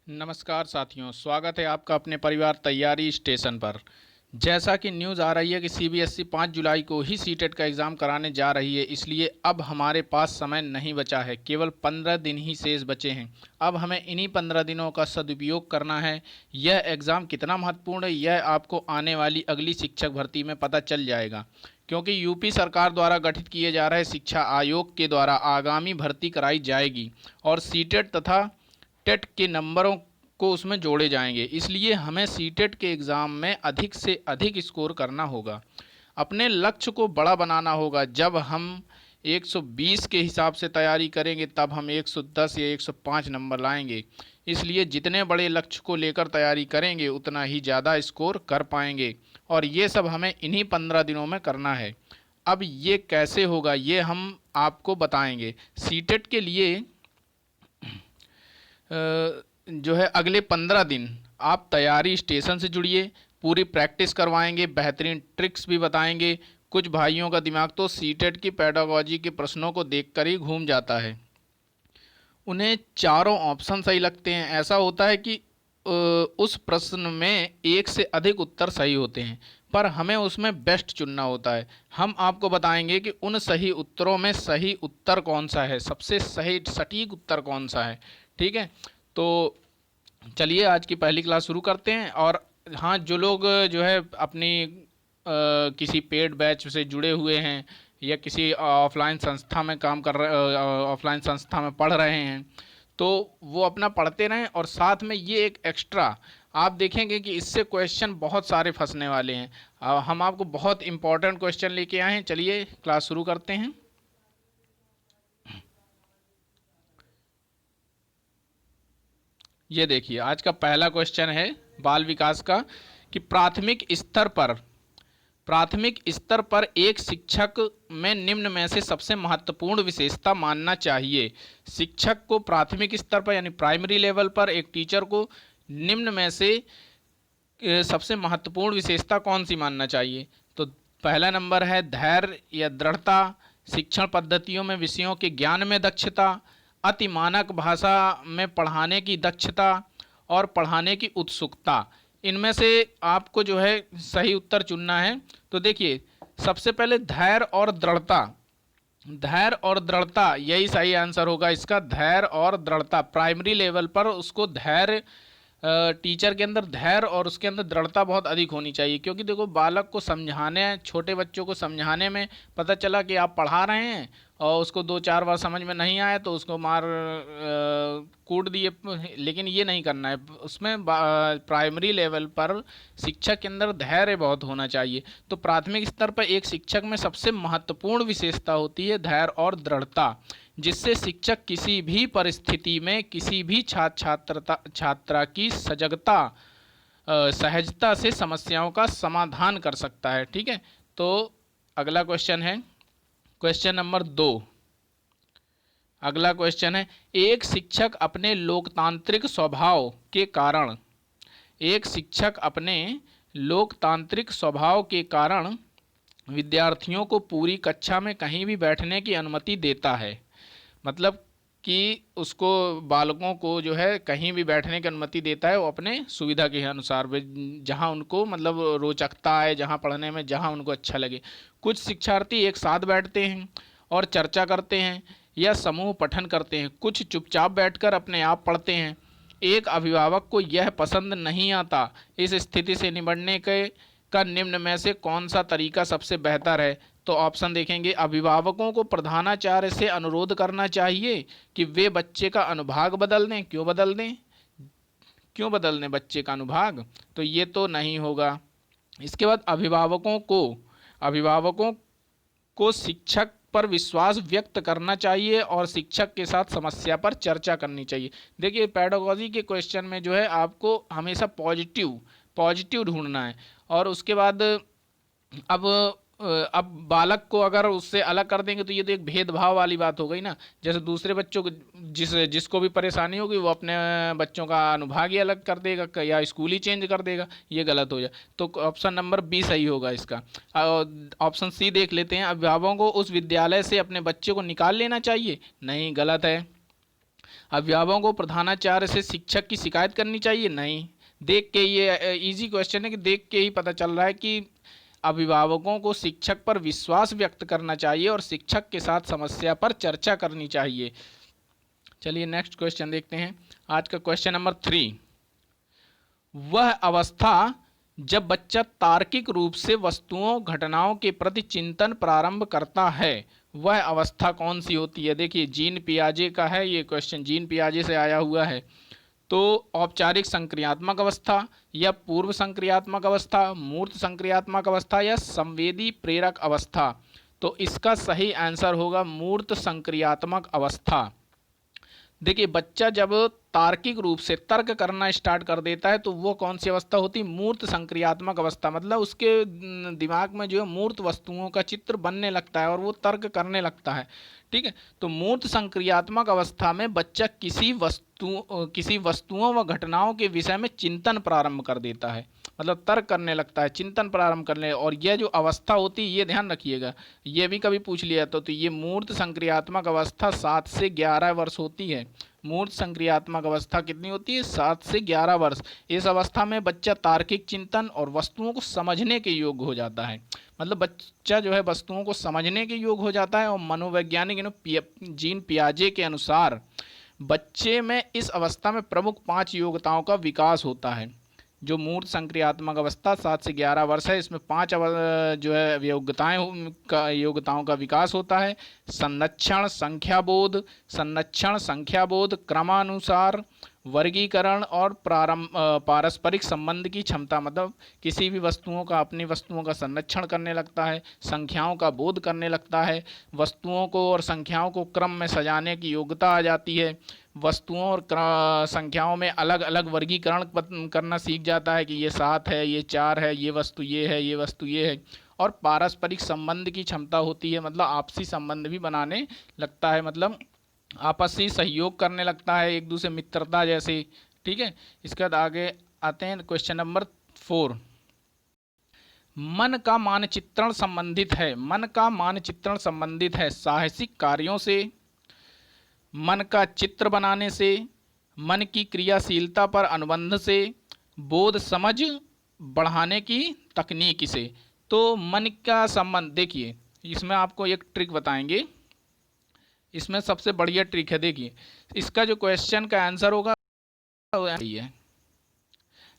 नमस्कार साथियों, स्वागत है आपका अपने परिवार तैयारी स्टेशन पर। जैसा कि न्यूज़ आ रही है कि सीबीएसई 5 जुलाई को ही सीटेट का एग्ज़ाम कराने जा रही है, इसलिए अब हमारे पास समय नहीं बचा है, केवल 15 दिन ही शेष बचे हैं। अब हमें इन्हीं 15 दिनों का सदुपयोग करना है। यह एग्ज़ाम कितना महत्वपूर्ण है, यह आपको आने वाली अगली शिक्षक भर्ती में पता चल जाएगा, क्योंकि यूपी सरकार द्वारा गठित किए जा रहे शिक्षा आयोग के द्वारा आगामी भर्ती कराई जाएगी और सीटेट तथा टेट के नंबरों को उसमें जोड़े जाएंगे। इसलिए हमें सीटेट के एग्ज़ाम में अधिक से अधिक स्कोर करना होगा, अपने लक्ष्य को बड़ा बनाना होगा। जब हम 120 के हिसाब से तैयारी करेंगे तब हम 110 या 105 नंबर लाएंगे। इसलिए जितने बड़े लक्ष्य को लेकर तैयारी करेंगे उतना ही ज़्यादा स्कोर कर पाएंगे, और ये सब हमें इन्हीं 15 दिनों में करना है। अब ये कैसे होगा ये हम आपको बताएंगे। सीटेट के लिए जो है अगले 15 दिन आप तैयारी स्टेशन से जुड़िए, पूरी प्रैक्टिस करवाएंगे, बेहतरीन ट्रिक्स भी बताएंगे। कुछ भाइयों का दिमाग तो सीटेट की पेडागोजी के प्रश्नों को देखकर ही घूम जाता है, उन्हें चारों ऑप्शन सही लगते हैं। ऐसा होता है कि उस प्रश्न में एक से अधिक उत्तर सही होते हैं, पर हमें उसमें बेस्ट चुनना होता है। हम आपको बताएंगे कि उन सही उत्तरों में सही उत्तर कौन सा है, सबसे सही सटीक उत्तर कौन सा है। ठीक है, तो चलिए आज की पहली क्लास शुरू करते हैं। और हाँ, जो लोग जो है अपनी किसी पेड बैच से जुड़े हुए हैं या किसी ऑफलाइन संस्था में काम कर रहे, ऑफलाइन संस्था में पढ़ रहे हैं, तो वो अपना पढ़ते रहें। और साथ में ये एक एक्स्ट्रा आप देखेंगे कि इससे क्वेश्चन बहुत सारे फंसने वाले हैं। हम आपको बहुत इंपॉर्टेंट क्वेश्चन लेके आए हैं। चलिए क्लास शुरू करते हैं। ये देखिए, आज का पहला क्वेश्चन है बाल विकास का कि प्राथमिक स्तर पर एक शिक्षक में निम्न में से सबसे महत्वपूर्ण विशेषता मानना चाहिए। शिक्षक को प्राथमिक स्तर पर यानी प्राइमरी लेवल पर एक टीचर को निम्न में से सबसे महत्वपूर्ण विशेषता कौन सी मानना चाहिए। तो पहला नंबर है धैर्य या दृढ़ता, शिक्षण पद्धतियों में विषयों के ज्ञान में दक्षता, अति मानक भाषा में पढ़ाने की दक्षता और पढ़ाने की उत्सुकता। इनमें से आपको जो है सही उत्तर चुनना है। तो देखिए, सबसे पहले धैर्य और दृढ़ता यही सही आंसर होगा इसका। धैर्य और दृढ़ता, प्राइमरी लेवल पर उसको धैर्य, टीचर के अंदर धैर्य और उसके अंदर दृढ़ता बहुत अधिक होनी चाहिए। क्योंकि देखो, बालक को समझाने, छोटे बच्चों को समझाने में पता चला कि आप पढ़ा रहे हैं और उसको 2-4 बार समझ में नहीं आया तो उसको मार कूट दिए, लेकिन ये नहीं करना है। उसमें प्राइमरी लेवल पर शिक्षक के अंदर धैर्य बहुत होना चाहिए। तो प्राथमिक स्तर पर एक शिक्षक में सबसे महत्वपूर्ण विशेषता होती है धैर्य और दृढ़ता, जिससे शिक्षक किसी भी परिस्थिति में किसी भी छात्रा की सहजता से समस्याओं का समाधान कर सकता है। ठीक है, तो अगला क्वेश्चन है क्वेश्चन नंबर 2। अगला क्वेश्चन है एक शिक्षक अपने लोकतांत्रिक स्वभाव के कारण विद्यार्थियों को पूरी कक्षा में कहीं भी बैठने की अनुमति देता है। मतलब कि उसको, बालकों को जो है कहीं भी बैठने की अनुमति देता है, वो अपने सुविधा के अनुसार, जहाँ उनको मतलब रोचकता है, जहाँ पढ़ने में जहाँ उनको अच्छा लगे। कुछ शिक्षार्थी एक साथ बैठते हैं और चर्चा करते हैं या समूह पठन करते हैं, कुछ चुपचाप बैठकर अपने आप पढ़ते हैं। एक अभिभावक को यह पसंद नहीं आता। इस स्थिति से निपटने के का निम्न में से कौन सा तरीका सबसे बेहतर है। तो ऑप्शन देखेंगे, अभिभावकों को प्रधानाचार्य से अनुरोध करना चाहिए कि वे बच्चे का अनुभाग बदल दें। क्यों बदल दें बच्चे का अनुभाग, तो ये तो नहीं होगा। इसके बाद अभिभावकों को शिक्षक पर विश्वास व्यक्त करना चाहिए और शिक्षक के साथ समस्या पर चर्चा करनी चाहिए। देखिए, पेडागोजी के क्वेश्चन में जो है आपको हमेशा पॉजिटिव ढूंढना है। और उसके बाद अब बालक को अगर उससे अलग कर देंगे तो ये तो एक भेदभाव वाली बात हो गई ना। जैसे दूसरे बच्चों को, जिसको भी परेशानी होगी वो अपने बच्चों का अनुभाग ही अलग कर देगा या स्कूल ही चेंज कर देगा, ये गलत हो जाए। तो ऑप्शन नंबर बी सही होगा इसका। ऑप्शन सी देख लेते हैं, अभिभावकों को उस विद्यालय से अपने बच्चे को निकाल लेना चाहिए। नहीं, गलत है। अभिभावकों को प्रधानाचार्य से शिक्षक की शिकायत करनी चाहिए? नहीं। देख के ये इजी क्वेश्चन है कि देख के ही पता चल रहा है कि अभिभावकों को शिक्षक पर विश्वास व्यक्त करना चाहिए और शिक्षक के साथ समस्या पर चर्चा करनी चाहिए। चलिए नेक्स्ट क्वेश्चन देखते हैं। आज का क्वेश्चन नंबर 3, वह अवस्था जब बच्चा तार्किक रूप से वस्तुओं घटनाओं के प्रति चिंतन प्रारंभ करता है, वह अवस्था कौन सी होती है? देखिए जीन पियाजे का है ये क्वेश्चन, जीन पियाजे से आया हुआ है। तो औपचारिक संक्रियात्मक अवस्था या पूर्व संक्रियात्मक अवस्था, मूर्त संक्रियात्मक अवस्था या संवेदी प्रेरक अवस्था? तो इसका सही आंसर होगा मूर्त संक्रियात्मक अवस्था। देखिए बच्चा जब तार्किक रूप से तर्क करना स्टार्ट कर देता है तो वो कौन सी अवस्था होती है? मूर्त संक्रियात्मक अवस्था। मतलब उसके दिमाग में जो है मूर्त वस्तुओं का चित्र बनने लगता है और वो तर्क करने लगता है। ठीक है, तो मूर्त संक्रियात्मक अवस्था में बच्चा किसी वस्तुओं व घटनाओं के विषय में चिंतन प्रारंभ कर देता है, मतलब तर्क करने लगता है, चिंतन प्रारंभ करने। और यह जो अवस्था होती है ये ध्यान रखिएगा, ये भी कभी पूछ लिया तो ये मूर्त संक्रियात्मक अवस्था 7 से 11 वर्ष होती है। मूर्त संक्रियात्मक अवस्था कितनी होती है? 7 से 11 वर्ष। इस अवस्था में बच्चा तार्किक चिंतन और वस्तुओं को समझने के योग्य हो जाता है। मतलब बच्चा जो है वस्तुओं को समझने के योग्य हो जाता है। और मनोवैज्ञानिक जीन पियाजे के अनुसार बच्चे में इस अवस्था में प्रमुख 5 योग्यताओं का विकास होता है। जो मूर्त संक्रियात्मक अवस्था 7 से 11 वर्ष है, इसमें 5 जो है योग्यताओं का विकास होता है। संरक्षण संख्याबोध, क्रमानुसार वर्गीकरण और पारस्परिक संबंध की क्षमता। मतलब किसी भी वस्तुओं का अपनी वस्तुओं का संरक्षण करने लगता है, संख्याओं का बोध करने लगता है, वस्तुओं को और संख्याओं को क्रम में सजाने की योग्यता आ जाती है, वस्तुओं और संख्याओं में अलग अलग वर्गीकरण करना सीख जाता है कि ये 7 है, ये 4 है, ये वस्तु ये है, ये वस्तु ये है। और पारस्परिक संबंध की क्षमता होती है, मतलब आपसी संबंध भी बनाने लगता है, मतलब आपसी सहयोग करने लगता है, एक दूसरे मित्रता जैसे। ठीक है, इसके बाद आगे आते हैं क्वेश्चन नंबर 4। मन का मानचित्रण संबंधित है साहसिक कार्यों से, मन का चित्र बनाने से, मन की क्रियाशीलता पर अनुबंध से, बोध समझ बढ़ाने की तकनीक से। तो मन का संबंध देखिए, इसमें आपको एक ट्रिक बताएंगे, इसमें सबसे बढ़िया ट्रिक है। देखिए इसका जो क्वेश्चन का आंसर होगा है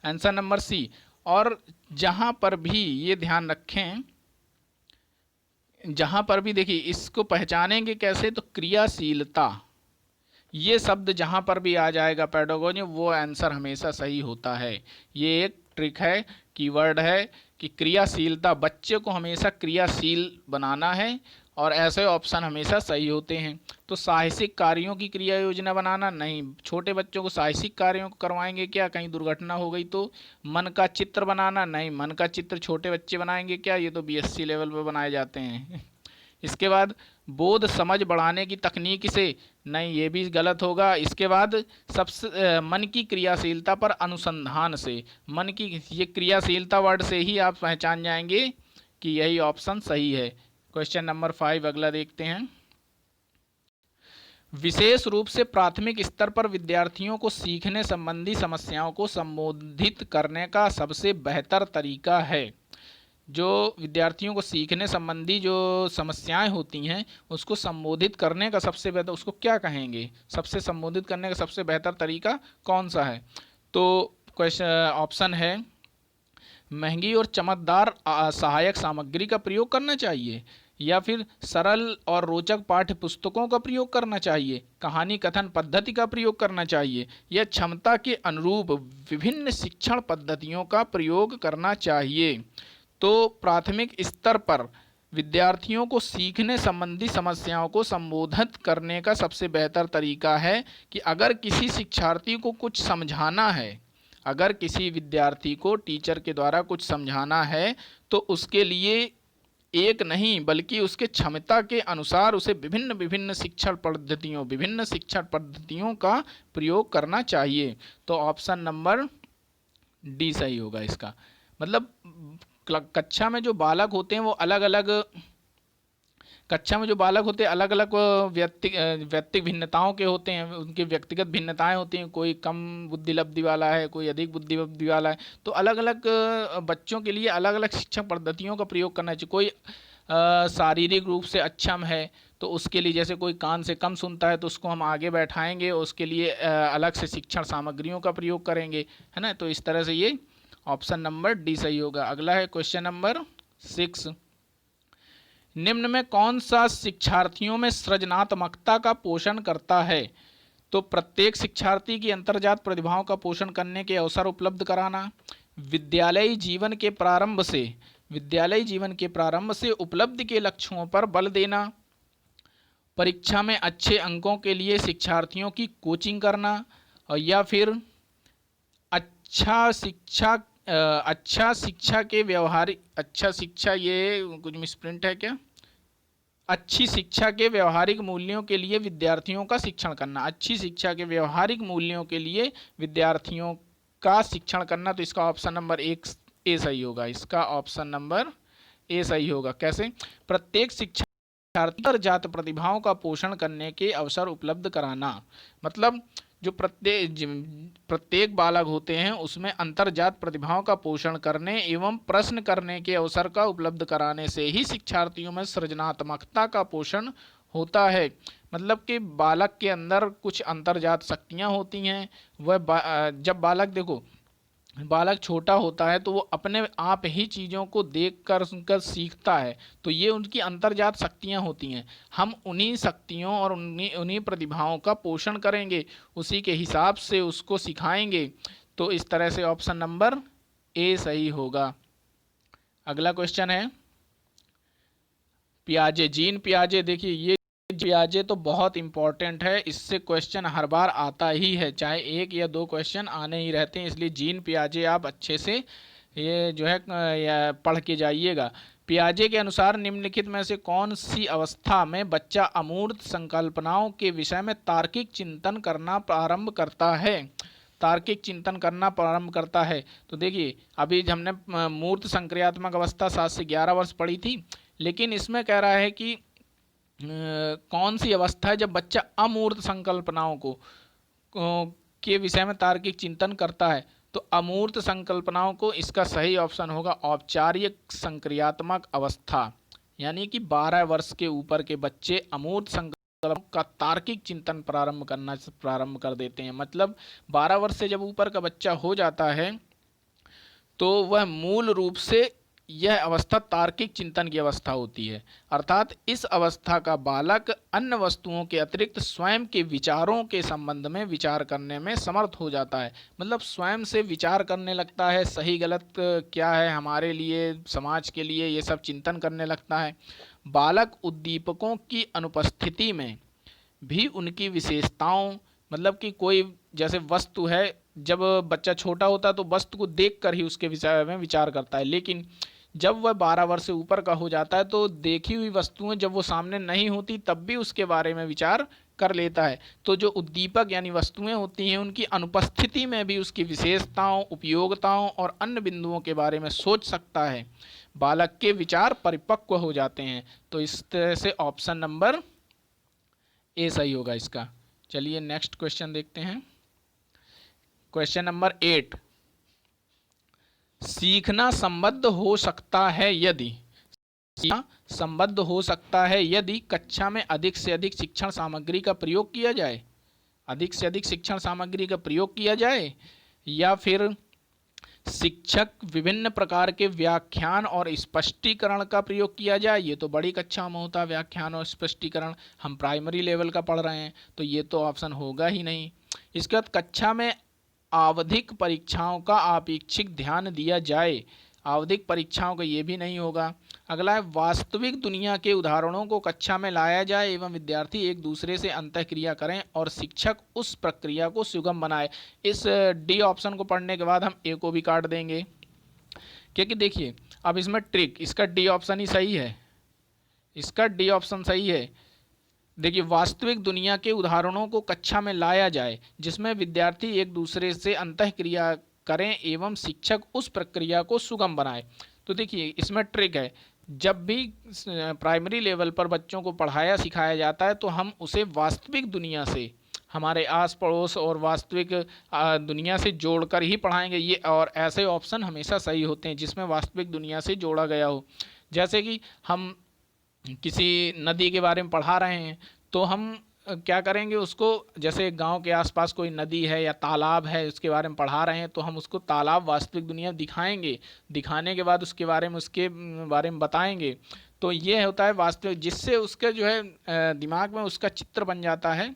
आंसर नंबर सी। और जहां पर भी ये ध्यान रखें, जहां पर भी देखिए इसको पहचानेंगे कैसे, तो क्रियाशीलता ये शब्द जहां पर भी आ जाएगा पेडागोजी, वो आंसर हमेशा सही होता है। ये एक ट्रिक है, कीवर्ड है कि क्रियाशीलता, बच्चे को हमेशा क्रियाशील बनाना है और ऐसे ऑप्शन हमेशा सही होते हैं। तो साहसिक कार्यों की क्रिया योजना बनाना नहीं, छोटे बच्चों को साहसिक कार्यों को करवाएंगे क्या, कहीं दुर्घटना हो गई तो। मन का चित्र बनाना नहीं, मन का चित्र छोटे बच्चे बनाएंगे क्या, ये तो बीएससी लेवल पे बनाए जाते हैं। इसके बाद बोध समझ बढ़ाने की तकनीक से नहीं, ये भी गलत होगा। इसके बाद सबसे मन की क्रियाशीलता पर अनुसंधान से, मन की ये क्रियाशीलता वर्ड से ही आप पहचान जाएंगे कि यही ऑप्शन सही है। क्वेश्चन नंबर 5 अगला देखते हैं। विशेष रूप से प्राथमिक स्तर पर विद्यार्थियों को सीखने संबंधी समस्याओं को संबोधित करने का सबसे बेहतर तरीका है। जो विद्यार्थियों को सीखने संबंधी जो समस्याएं होती हैं उसको संबोधित करने का सबसे बेहतर, उसको क्या कहेंगे, सबसे संबोधित करने का सबसे बेहतर तरीका कौन सा है? तो क्वेश्चन ऑप्शन है महंगी और चमकदार सहायक सामग्री का प्रयोग करना चाहिए, या फिर सरल और रोचक पाठ्य पुस्तकों का प्रयोग करना चाहिए, कहानी कथन पद्धति का प्रयोग करना चाहिए, या क्षमता के अनुरूप विभिन्न शिक्षण पद्धतियों का प्रयोग करना चाहिए। तो प्राथमिक स्तर पर विद्यार्थियों को सीखने संबंधी समस्याओं को संबोधित करने का सबसे बेहतर तरीका है कि अगर किसी शिक्षार्थी को कुछ समझाना है, अगर किसी विद्यार्थी को टीचर के द्वारा कुछ समझाना है तो उसके लिए एक नहीं बल्कि उसके क्षमता के अनुसार उसे विभिन्न शिक्षण पद्धतियों का प्रयोग करना चाहिए। तो ऑप्शन नंबर डी सही होगा इसका। मतलब कक्षा में जो बालक होते हैं वो अलग अलग कक्षा में जो बालक होते हैं अलग अलग व्यक्तिगत भिन्नताओं के होते हैं, उनकी व्यक्तिगत भिन्नताएं होती हैं, कोई कम बुद्धि लब्धि वाला है, कोई अधिक बुद्धि लब्धि वाला है। तो अलग अलग बच्चों के लिए अलग अलग शिक्षण पद्धतियों का प्रयोग करना चाहिए। कोई शारीरिक रूप से अक्षम है तो उसके लिए, जैसे कोई कान से कम सुनता है तो उसको हम आगे बैठाएंगे, उसके लिए अलग से शिक्षण सामग्रियों का प्रयोग करेंगे, है ना। तो इस तरह से ये ऑप्शन नंबर डी सही होगा। अगला है क्वेश्चन नंबर 6। निम्न में कौन सा शिक्षार्थियों में सृजनात्मकता का पोषण करता है? तो प्रत्येक शिक्षार्थी की अंतर्जात प्रतिभाओं का पोषण करने के अवसर उपलब्ध कराना, विद्यालयी जीवन के प्रारंभ से उपलब्धि के लक्ष्यों पर बल देना, परीक्षा में अच्छे अंकों के लिए शिक्षार्थियों की कोचिंग करना, और या फिर अच्छा शिक्षा के व्यवहारिक ये कुछ मिसप्रिंट है क्या? अच्छी शिक्षा के व्यवहारिक मूल्यों के लिए विद्यार्थियों का शिक्षण करना। अच्छी शिक्षा के व्यवहारिक मूल्यों के लिए विद्यार्थियों का शिक्षण करना। तो इसका ऑप्शन नंबर 1 ए सही होगा। इसका ऑप्शन नंबर ए सही होगा। कैसे? प्रत्येक शिक्षार्थी अंतर्जात प्रतिभाओं का पोषण करने के अवसर उपलब्ध कराना, मतलब जो प्रत्येक बालक होते हैं उसमें अंतर्जात प्रतिभाओं का पोषण करने एवं प्रश्न करने के अवसर का उपलब्ध कराने से ही शिक्षार्थियों में सृजनात्मकता का पोषण होता है। मतलब कि बालक के अंदर कुछ अंतर्जात शक्तियाँ होती हैं। वह जब बालक छोटा होता है तो वो अपने आप ही चीज़ों को देख कर सीखता है। तो ये उनकी अंतर्जात शक्तियाँ होती हैं। हम उन्हीं शक्तियों और उन्हीं प्रतिभाओं का पोषण करेंगे, उसी के हिसाब से उसको सिखाएंगे। तो इस तरह से ऑप्शन नंबर ए सही होगा। अगला क्वेश्चन है पियाजे, जीन पियाजे। देखिए ये पियाजे तो बहुत इंपॉर्टेंट है, इससे क्वेश्चन हर बार आता ही है, चाहे 1 या 2 क्वेश्चन आने ही रहते हैं। इसलिए जीन पियाजे आप अच्छे से ये जो है पढ़ के जाइएगा। पियाजे के अनुसार निम्नलिखित में से कौन सी अवस्था में बच्चा अमूर्त संकल्पनाओं के विषय में तार्किक चिंतन करना प्रारंभ करता है? तार्किक चिंतन करना प्रारंभ करता है। तो देखिए अभी हमने मूर्त संक्रियात्मक अवस्था 7 से 11 वर्ष पढ़ी थी, लेकिन इसमें कह रहा है कि कौन सी अवस्था है जब बच्चा अमूर्त संकल्पनाओं के विषय में तार्किक चिंतन करता है? तो अमूर्त संकल्पनाओं को, इसका सही ऑप्शन होगा औपचारिक संक्रियात्मक अवस्था। यानी कि 12 वर्ष के ऊपर के बच्चे अमूर्त संकल्पनाओं का तार्किक चिंतन प्रारंभ कर देते हैं। मतलब 12 वर्ष से जब ऊपर का बच्चा हो जाता है तो वह मूल रूप से यह अवस्था तार्किक चिंतन की अवस्था होती है। अर्थात इस अवस्था का बालक अन्य वस्तुओं के अतिरिक्त स्वयं के विचारों के संबंध में विचार करने में समर्थ हो जाता है। मतलब स्वयं से विचार करने लगता है, सही गलत क्या है हमारे लिए, समाज के लिए, ये सब चिंतन करने लगता है। बालक उद्दीपकों की अनुपस्थिति में भी उनकी विशेषताओं, मतलब कि कोई जैसे वस्तु है, जब बच्चा छोटा होता है तो वस्तु को देखकर ही उसके विषय में विचार करता है, लेकिन जब वह 12 वर्ष से ऊपर का हो जाता है तो देखी हुई वस्तुएं जब वो सामने नहीं होती तब भी उसके बारे में विचार कर लेता है। तो जो उद्दीपक यानी वस्तुएं होती हैं उनकी अनुपस्थिति में भी उसकी विशेषताओं, उपयोगिताओं और अन्य बिंदुओं के बारे में सोच सकता है। बालक के विचार परिपक्व हो जाते हैं। तो इस तरह से ऑप्शन नंबर ए सही होगा इसका। चलिए नेक्स्ट क्वेश्चन देखते हैं। Question number 8। सीखना संबद्ध हो सकता है यदि कक्षा में अधिक से अधिक शिक्षण सामग्री का प्रयोग किया जाए। अधिक से अधिक शिक्षण सामग्री का प्रयोग किया जाए, या फिर शिक्षक विभिन्न प्रकार के व्याख्यान और स्पष्टीकरण का प्रयोग किया जाए। ये तो बड़ी कक्षा में होता है व्याख्यान और स्पष्टीकरण, हम प्राइमरी लेवल का पढ़ रहे हैं, तो ये तो ऑप्शन होगा ही नहीं। इसके बाद कक्षा में आवधिक परीक्षाओं का अपेक्षित ध्यान दिया जाए। आवधिक परीक्षाओं का ये भी नहीं होगा। अगला है वास्तविक दुनिया के उदाहरणों को कक्षा में लाया जाए एवं विद्यार्थी एक दूसरे से अंतःक्रिया करें और शिक्षक उस प्रक्रिया को सुगम बनाए। इस डी ऑप्शन को पढ़ने के बाद हम ए को भी काट देंगे, क्योंकि देखिए अब इसमें ट्रिक, इसका डी ऑप्शन ही सही है। इसका डी ऑप्शन सही है। देखिए वास्तविक दुनिया के उदाहरणों को कक्षा में लाया जाए जिसमें विद्यार्थी एक दूसरे से अंतःक्रिया करें एवं शिक्षक उस प्रक्रिया को सुगम बनाए। तो देखिए इसमें ट्रिक है। जब भी प्राइमरी लेवल पर बच्चों को पढ़ाया सिखाया जाता है तो हम उसे वास्तविक दुनिया से, हमारे आस पड़ोस और वास्तविक दुनिया से जोड़कर ही पढ़ाएंगे। ये और ऐसे ऑप्शन हमेशा सही होते हैं जिसमें वास्तविक दुनिया से जोड़ा गया हो। जैसे कि हम किसी नदी के बारे में पढ़ा रहे हैं तो हम क्या करेंगे, उसको जैसे गांव के आसपास कोई नदी है या तालाब है उसके बारे में पढ़ा रहे हैं तो हम उसको तालाब वास्तविक दुनिया दिखाएंगे, दिखाने के बाद उसके बारे में बताएंगे। तो ये होता है वास्तविक, जिससे उसके जो है दिमाग में उसका चित्र बन जाता है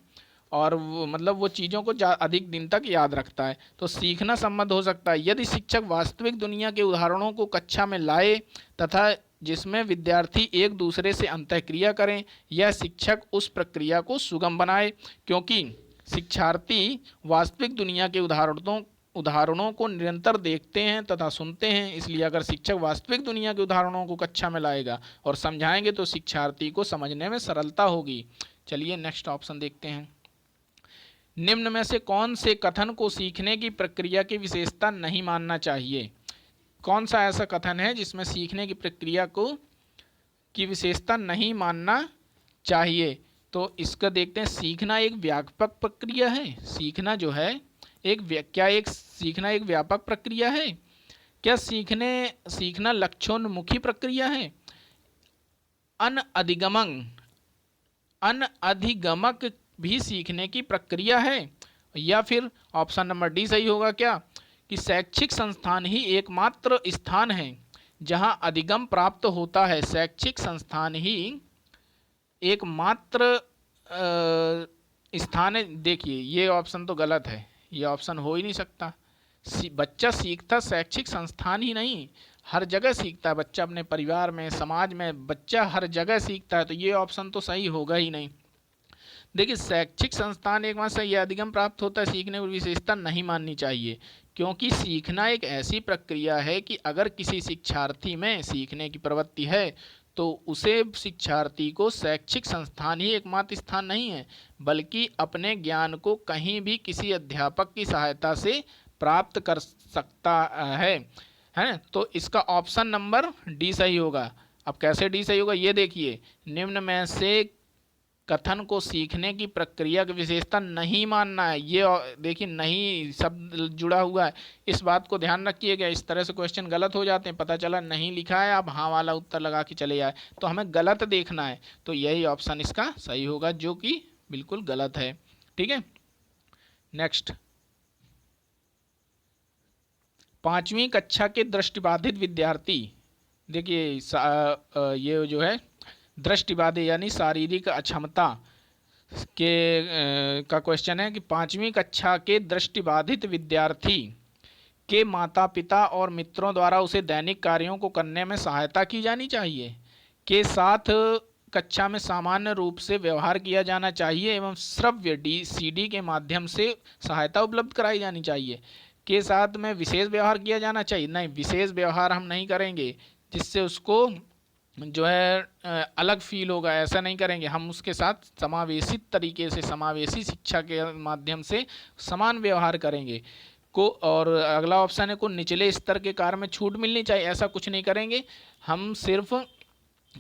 और वो मतलब वो चीज़ों को अधिक दिन तक याद रखता है। तो सीखना संबंध हो सकता है यदि शिक्षक वास्तविक दुनिया के उदाहरणों को कक्षा में लाए तथा जिसमें विद्यार्थी एक दूसरे से अंतःक्रिया करें, यह शिक्षक उस प्रक्रिया को सुगम बनाए। क्योंकि शिक्षार्थी वास्तविक दुनिया के उदाहरणों को निरंतर देखते हैं तथा सुनते हैं, इसलिए अगर शिक्षक वास्तविक दुनिया के उदाहरणों को कक्षा में लाएगा और समझाएंगे तो शिक्षार्थी को समझने में सरलता होगी। चलिए नेक्स्ट ऑप्शन देखते हैं। निम्न में से कौन से कथन को सीखने की प्रक्रिया की विशेषता नहीं मानना चाहिए? कौन सा ऐसा कथन है जिसमें सीखने की प्रक्रिया की विशेषता नहीं मानना चाहिए? तो इसका देखते हैं। सीखना एक व्यापक प्रक्रिया है। सीखना जो है सीखना एक व्यापक प्रक्रिया है? क्या सीखना लक्ष्योन्मुखी प्रक्रिया है? अनधिगमक भी सीखने की प्रक्रिया है? या फिर ऑप्शन नंबर डी सही होगा क्या, कि शैक्षिक संस्थान ही एकमात्र स्थान है जहां अधिगम प्राप्त होता है? शैक्षिक संस्थान ही एकमात्र स्थान है। देखिए ये ऑप्शन तो गलत है, ये ऑप्शन हो ही नहीं सकता। बच्चा सीखता शैक्षिक संस्थान ही नहीं, हर जगह सीखता है बच्चा, अपने परिवार में, समाज में, बच्चा हर जगह सीखता है। तो ये ऑप्शन तो सही होगा ही नहीं। देखिए शैक्षिक संस्थान एक मात्र यह अधिगम प्राप्त होता है, सीखने की विशेषता नहीं माननी चाहिए, क्योंकि सीखना एक ऐसी प्रक्रिया है कि अगर किसी शिक्षार्थी में सीखने की प्रवृत्ति है तो उसे शिक्षार्थी को शैक्षिक संस्थान ही एकमात्र स्थान नहीं है, बल्कि अपने ज्ञान को कहीं भी किसी अध्यापक की सहायता से प्राप्त कर सकता है। तो इसका ऑप्शन नंबर डी सही होगा। अब कैसे डी सही होगा ये देखिए, निम्न में से कथन को सीखने की प्रक्रिया की विशेषता नहीं मानना है। ये देखिए नहीं शब्द जुड़ा हुआ है, इस बात को ध्यान रखिएगा। इस तरह से क्वेश्चन गलत हो जाते हैं, पता चला नहीं लिखा है आप हाँ वाला उत्तर लगा के चले जाए, तो हमें गलत देखना है। तो यही ऑप्शन इसका सही होगा जो कि बिल्कुल गलत है। ठीक है, नेक्स्ट। 5वीं कक्षा के दृष्टिबाधित विद्यार्थी, देखिए ये जो है दृष्टिबाधित यानी शारीरिक अक्षमता का क्वेश्चन है कि 5वीं कक्षा के दृष्टिबाधित विद्यार्थी के माता पिता और मित्रों द्वारा उसे दैनिक कार्यों को करने में सहायता की जानी चाहिए, के साथ कक्षा में सामान्य रूप से व्यवहार किया जाना चाहिए एवं श्रव्य CD के माध्यम से सहायता उपलब्ध कराई जानी चाहिए, के साथ में विशेष व्यवहार किया जाना चाहिए। नहीं, विशेष व्यवहार हम नहीं करेंगे जिससे उसको जो है अलग फील होगा, ऐसा नहीं करेंगे। हम उसके साथ समावेशित तरीके से, समावेशी शिक्षा के माध्यम से समान व्यवहार करेंगे। और अगला ऑप्शन है को निचले स्तर के कार्य में छूट मिलनी चाहिए, ऐसा कुछ नहीं करेंगे। हम सिर्फ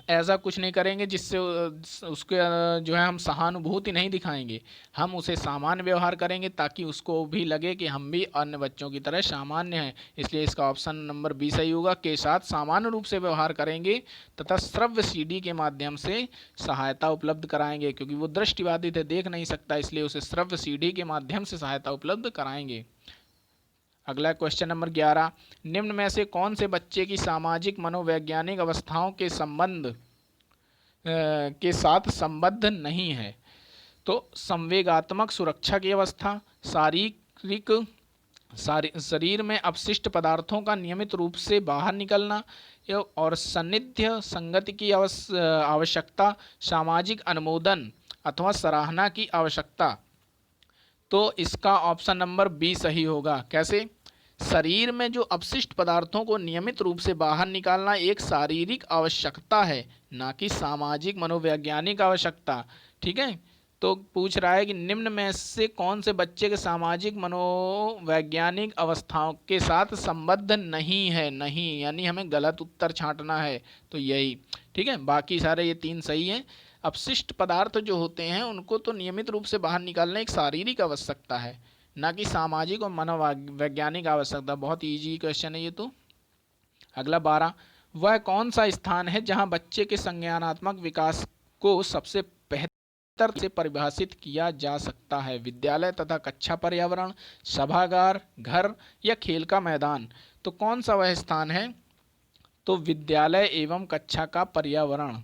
ऐसा कुछ नहीं करेंगे जिससे उसके जो है हम सहानुभूति नहीं दिखाएंगे, हम उसे सामान्य व्यवहार करेंगे ताकि उसको भी लगे कि हम भी अन्य बच्चों की तरह सामान्य हैं। इसलिए इसका ऑप्शन नंबर बी सही होगा, के साथ सामान्य रूप से व्यवहार करेंगे तथा श्रव्य CD के माध्यम से सहायता उपलब्ध कराएंगे, क्योंकि वो दृष्टिबाधित है, देख नहीं सकता, इसलिए उसे श्रव्य CD के माध्यम से सहायता उपलब्ध कराएंगे। अगला क्वेश्चन नंबर 11, निम्न में से कौन से बच्चे की सामाजिक मनोवैज्ञानिक अवस्थाओं के साथ संबद्ध नहीं है? तो संवेगात्मक सुरक्षा की अवस्था, शरीर में अपशिष्ट पदार्थों का नियमित रूप से बाहर निकलना और सान्निध्य संगति की आवश्यकता, सामाजिक अनुमोदन अथवा सराहना की आवश्यकता। तो इसका ऑप्शन नंबर बी सही होगा। कैसे? शरीर में जो अपशिष्ट पदार्थों को नियमित रूप से बाहर निकालना एक शारीरिक आवश्यकता है, ना कि सामाजिक मनोवैज्ञानिक आवश्यकता। ठीक है, तो पूछ रहा है कि निम्न में से कौन से बच्चे के सामाजिक मनोवैज्ञानिक अवस्थाओं के साथ संबद्ध नहीं है। नहीं यानी हमें गलत उत्तर छांटना है, तो यही ठीक है। बाकी सारे ये 3 सही हैं। अपशिष्ट पदार्थ जो होते हैं उनको तो नियमित रूप से बाहर निकालना एक शारीरिक आवश्यकता है, ना कि सामाजिक और मनोवैज्ञानिक आवश्यकता। बहुत ईजी क्वेश्चन है ये तो। अगला 12, वह कौन सा स्थान है जहां बच्चे के संज्ञानात्मक विकास को सबसे बेहतर से परिभाषित किया जा सकता है। विद्यालय तथा कक्षा पर्यावरण, सभागार, घर या खेल का मैदान। तो कौन सा वह स्थान है? तो विद्यालय एवं कक्षा का पर्यावरण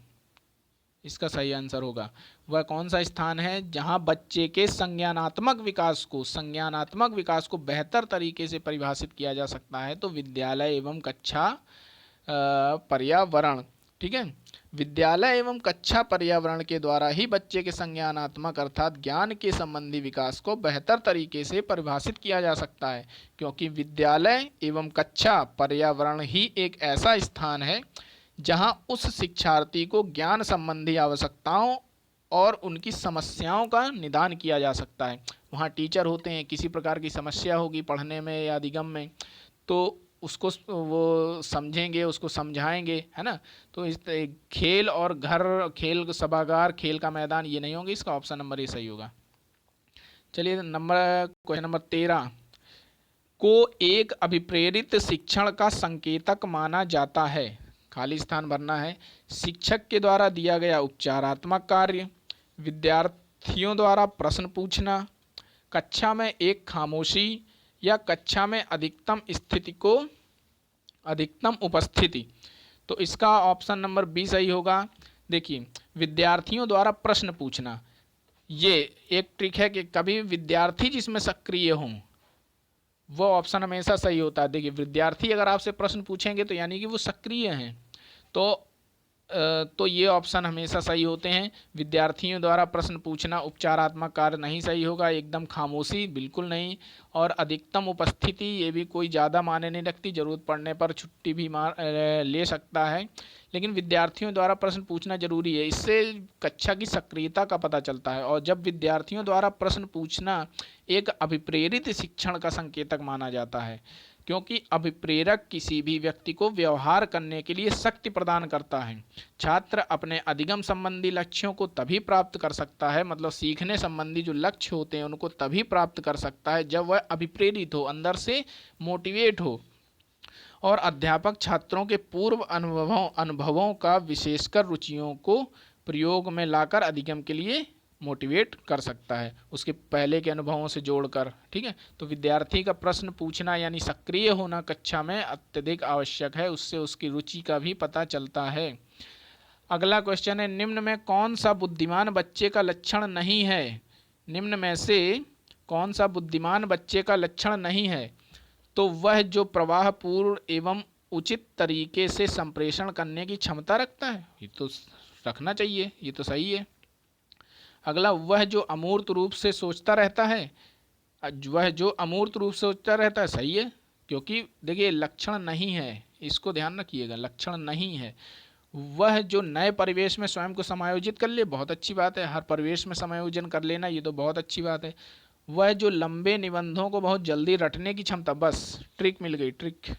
इसका सही आंसर होगा। वह कौन सा स्थान है जहां बच्चे के संज्ञानात्मक विकास को बेहतर तरीके से परिभाषित किया जा सकता है? तो विद्यालय एवं कक्षा पर्यावरण, ठीक है। विद्यालय एवं कक्षा पर्यावरण के द्वारा ही बच्चे के संज्ञानात्मक अर्थात ज्ञान के संबंधी विकास को बेहतर तरीके से परिभाषित किया जा सकता है, क्योंकि विद्यालय एवं कक्षा पर्यावरण ही एक ऐसा स्थान है जहां उस शिक्षार्थी को ज्ञान संबंधी आवश्यकताओं और उनकी समस्याओं का निदान किया जा सकता है। वहाँ टीचर होते हैं, किसी प्रकार की समस्या होगी पढ़ने में या अधिगम में, तो उसको वो समझेंगे, उसको समझाएंगे, है ना। तो इस खेल और घर, खेल सभागार, खेल का मैदान ये नहीं होंगे, इसका ऑप्शन नंबर ये सही होगा। चलिए क्वेश्चन नंबर 13 को एक अभिप्रेरित शिक्षण का संकेतक माना जाता है। खाली स्थान भरना है। शिक्षक के द्वारा दिया गया उपचारात्मक कार्य, विद्यार्थियों द्वारा प्रश्न पूछना, कक्षा में एक खामोशी या कक्षा में अधिकतम उपस्थिति। तो इसका ऑप्शन नंबर बी सही होगा। देखिए, विद्यार्थियों द्वारा प्रश्न पूछना, ये एक ट्रिक है कि कभी विद्यार्थी जिसमें सक्रिय हों वो ऑप्शन हमेशा सही होता है। देखिए, विद्यार्थी अगर आपसे प्रश्न पूछेंगे तो यानी कि वो सक्रिय हैं, तो ये ऑप्शन हमेशा सही होते हैं। विद्यार्थियों द्वारा प्रश्न पूछना, उपचारात्मक कार्य नहीं सही होगा, एकदम खामोशी बिल्कुल नहीं, और अधिकतम उपस्थिति ये भी कोई ज़्यादा मायने नहीं रखती, ज़रूरत पड़ने पर छुट्टी भी ले सकता है, लेकिन विद्यार्थियों द्वारा प्रश्न पूछना जरूरी है। इससे कक्षा की सक्रियता का पता चलता है। और जब विद्यार्थियों द्वारा प्रश्न पूछना एक अभिप्रेरित शिक्षण का संकेतक माना जाता है, क्योंकि अभिप्रेरक किसी भी व्यक्ति को व्यवहार करने के लिए शक्ति प्रदान करता है। छात्र अपने अधिगम संबंधी लक्ष्यों को तभी प्राप्त कर सकता है, मतलब सीखने संबंधी जो लक्ष्य होते हैं उनको तभी प्राप्त कर सकता है जब वह अभिप्रेरित हो, अंदर से मोटिवेट हो, और अध्यापक छात्रों के पूर्व अनुभवों का विशेषकर रुचियों को प्रयोग में लाकर अधिगम के लिए मोटिवेट कर सकता है, उसके पहले के अनुभवों से जोड़कर, ठीक है। तो विद्यार्थी का प्रश्न पूछना यानी सक्रिय होना कक्षा में अत्यधिक आवश्यक है, उससे उसकी रुचि का भी पता चलता है। अगला क्वेश्चन है, निम्न में कौन सा बुद्धिमान बच्चे का लक्षण नहीं है? निम्न में से कौन सा बुद्धिमान बच्चे का लक्षण नहीं है? तो वह जो प्रवाह पूर्ण एवं उचित तरीके से संप्रेषण करने की क्षमता रखता है। ये तो रखना चाहिए, ये तो सही है। अगला, वह जो अमूर्त रूप से सोचता रहता है। वह जो अमूर्त रूप से सोचता रहता है, सही है, क्योंकि देखिए लक्षण नहीं है, इसको ध्यान रखिएगा, लक्षण नहीं है। वह जो नए परिवेश में स्वयं को समायोजित कर ले, बहुत अच्छी बात है, हर परिवेश में समायोजन कर लेना ये तो बहुत अच्छी बात है। वह जो लंबे निबंधों को बहुत जल्दी रटने की क्षमता, बस ट्रिक मिल गई, ट्रिक।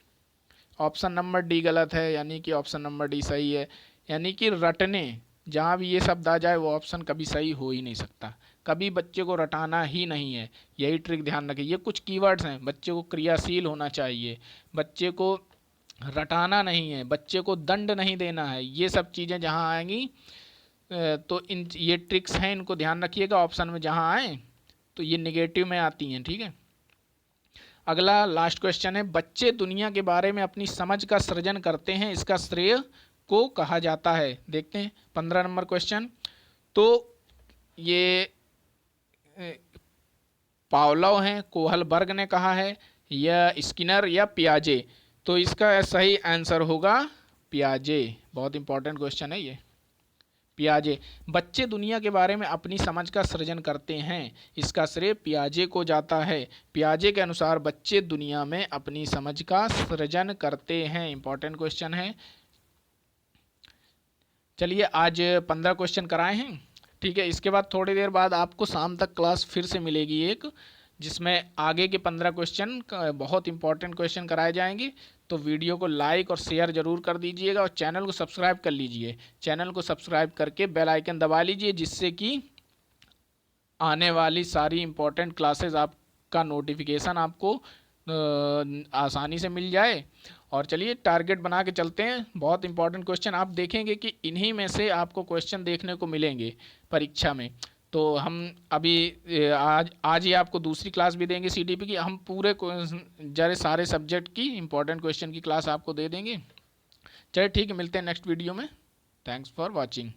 ऑप्शन नंबर डी गलत है, यानी कि ऑप्शन नंबर डी सही है। यानी कि रटने, जहाँ भी ये शब्द आ जाए वो ऑप्शन कभी सही हो ही नहीं सकता, कभी बच्चे को रटाना ही नहीं है, यही ट्रिक ध्यान रखें। ये कुछ कीवर्ड्स हैं, बच्चे को क्रियाशील होना चाहिए, बच्चे को रटाना नहीं है, बच्चे को दंड नहीं देना है, ये सब चीज़ें जहाँ आएंगी तो ये ट्रिक्स हैं, इनको ध्यान रखिएगा। ऑप्शन में जहाँ आए तो ये नेगेटिव में आती हैं, ठीक है। अगला लास्ट क्वेश्चन है, बच्चे दुनिया के बारे में अपनी समझ का सृजन करते हैं, इसका श्रेय को कहा जाता है। देखते हैं 15 नंबर क्वेश्चन। तो ये पावलोव हैं, कोहलबर्ग ने कहा है, या स्किनर या पियाजे। तो इसका सही आंसर होगा पियाजे। बहुत इंपॉर्टेंट क्वेश्चन है ये, पियाजे। बच्चे दुनिया के बारे में अपनी समझ का सृजन करते हैं, इसका श्रेय पियाजे को जाता है। पियाजे के अनुसार बच्चे दुनिया में अपनी समझ का सृजन करते हैं। इंपॉर्टेंट क्वेश्चन है। चलिए आज 15 क्वेश्चन कराए हैं, ठीक है। इसके बाद थोड़ी देर बाद आपको शाम तक क्लास फिर से मिलेगी एक, जिसमें आगे के 15 क्वेश्चन बहुत इंपॉर्टेंट क्वेश्चन कराए जाएंगे। तो वीडियो को लाइक और शेयर जरूर कर दीजिएगा और चैनल को सब्सक्राइब कर लीजिए। चैनल को सब्सक्राइब करके बेल आइकन दबा लीजिए, जिससे कि आने वाली सारी इंपॉर्टेंट क्लासेस आपका नोटिफिकेशन आपको आसानी से मिल जाए। और चलिए टारगेट बना के चलते हैं। बहुत इंपॉर्टेंट क्वेश्चन आप देखेंगे कि इन्हीं में से आपको क्वेश्चन देखने को मिलेंगे परीक्षा में। तो हम अभी आज ही आपको दूसरी क्लास भी देंगे सीडीपी की। हम पूरे जरे सारे सब्जेक्ट की इंपॉर्टेंट क्वेश्चन की क्लास आपको दे देंगे। चलिए ठीक है, मिलते हैं नेक्स्ट वीडियो में। Thanks for watching.